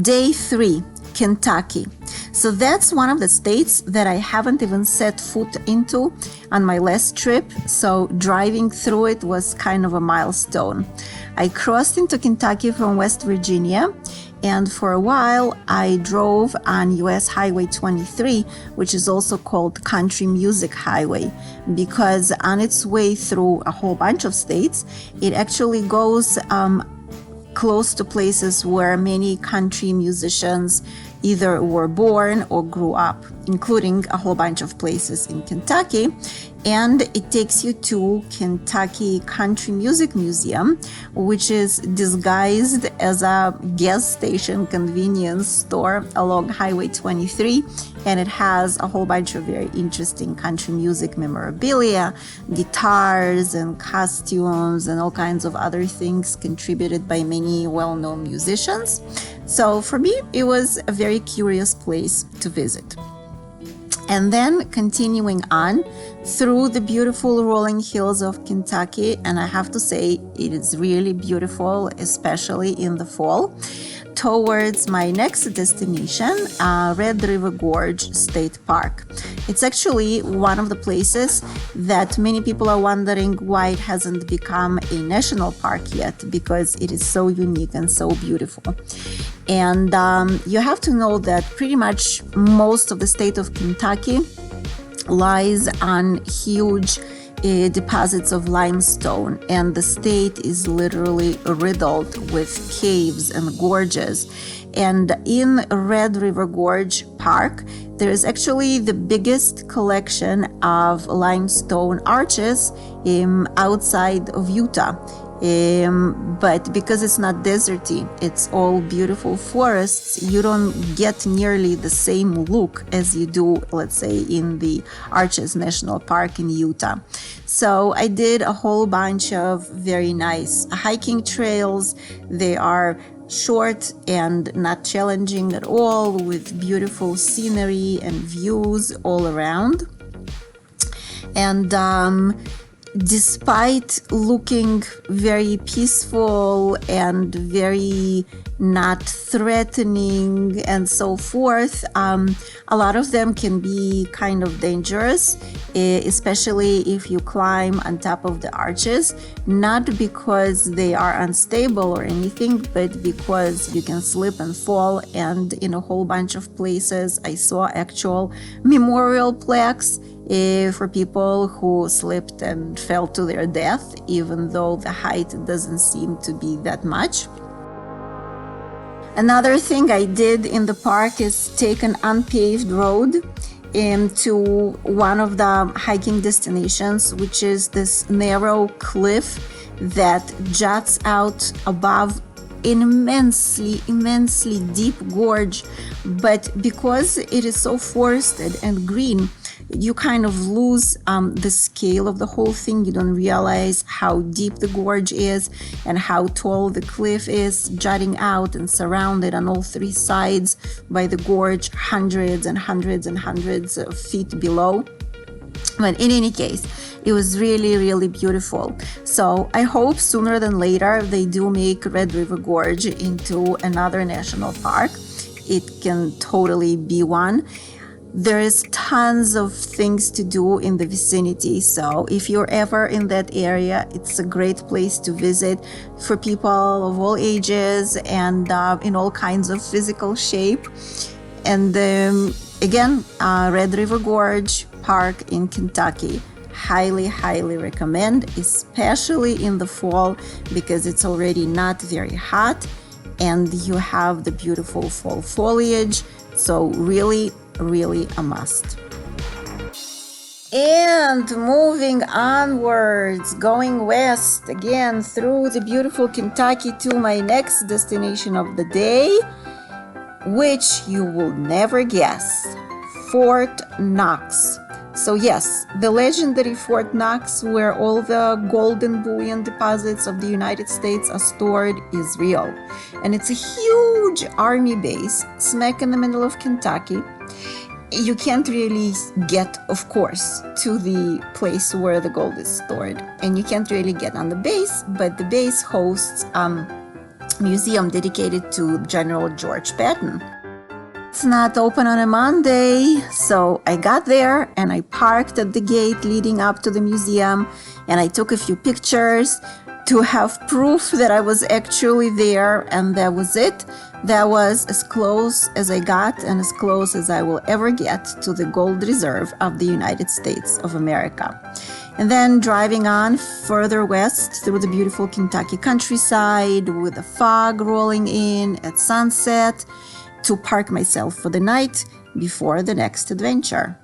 Day 3, Kentucky. So that's one of the states that I haven't even set foot into on my last trip, so driving through it was kind of a milestone. I crossed into Kentucky from West Virginia, and for a while I drove on US Highway 23, which is also called Country Music Highway, because on its way through a whole bunch of states, it actually goes close to places where many country musicians either were born or grew up, including a whole bunch of places in Kentucky. And it takes you to Kentucky Country Music Museum, which is disguised as a gas station convenience store along Highway 23. And it has a whole bunch of very interesting country music memorabilia, guitars and costumes and all kinds of other things contributed by many well-known musicians. So for me, it was a very curious place to visit. And then continuing on through the beautiful rolling hills of Kentucky, and I have to say it is really beautiful, especially in the fall, towards my next destination, Red River Gorge State Park. It's actually one of the places that many people are wondering why it hasn't become a national park yet, because it is so unique and so beautiful. And you have to know that pretty much most of the state of Kentucky lies on huge deposits of limestone, and the state is literally riddled with caves and gorges. And in Red River Gorge Park, there is actually the biggest collection of limestone arches outside of Utah. But because it's not deserty, it's all beautiful forests, you don't get nearly the same look as you do, let's say, in the Arches National Park in Utah. So I did a whole bunch of very nice hiking trails. They are short and not challenging at all, with beautiful scenery and views all around. And despite looking very peaceful and very not threatening and so forth, a lot of them can be kind of dangerous, especially if you climb on top of the arches, not because they are unstable or anything, but because you can slip and fall. And in a whole bunch of places, I saw actual memorial plaques for people who slipped and fell to their death, even though the height doesn't seem to be that much. Another thing I did in the park is take an unpaved road into one of the hiking destinations, which is this narrow cliff that juts out above an immensely deep gorge. But because it is so forested and green, you kind of lose the scale of the whole thing. You don't realize how deep the gorge is and how tall the cliff is, jutting out and surrounded on all three sides by the gorge, hundreds and hundreds and hundreds of feet below. But in any case, it was really beautiful. So I hope sooner than later they do make Red River Gorge into another national park. It can totally be one. There is tons of things to do in the vicinity, so if you're ever in that area, it's a great place to visit for people of all ages and in all kinds of physical shape. And again, Red River Gorge Park in Kentucky. Highly recommend, especially in the fall, because it's already not very hot and you have the beautiful fall foliage. So really a must. And moving onwards, going west again through the beautiful Kentucky to my next destination of the day, which you will never guess, Fort Knox. So yes, the legendary Fort Knox, where all the gold and bullion deposits of the United States are stored, is real. And it's a huge army base smack in the middle of Kentucky. You can't really get, of course, to the place where the gold is stored. And you can't really get on the base, but the base hosts museum dedicated to General George Patton. It's not open on a Monday, so I got there and I parked at the gate leading up to the museum, and I took a few pictures to have proof that I was actually there, and that was it. That was as close as I got and as close as I will ever get to the gold reserve of the United States of America. And then driving on further west through the beautiful Kentucky countryside with the fog rolling in at sunset to park myself for the night before the next adventure.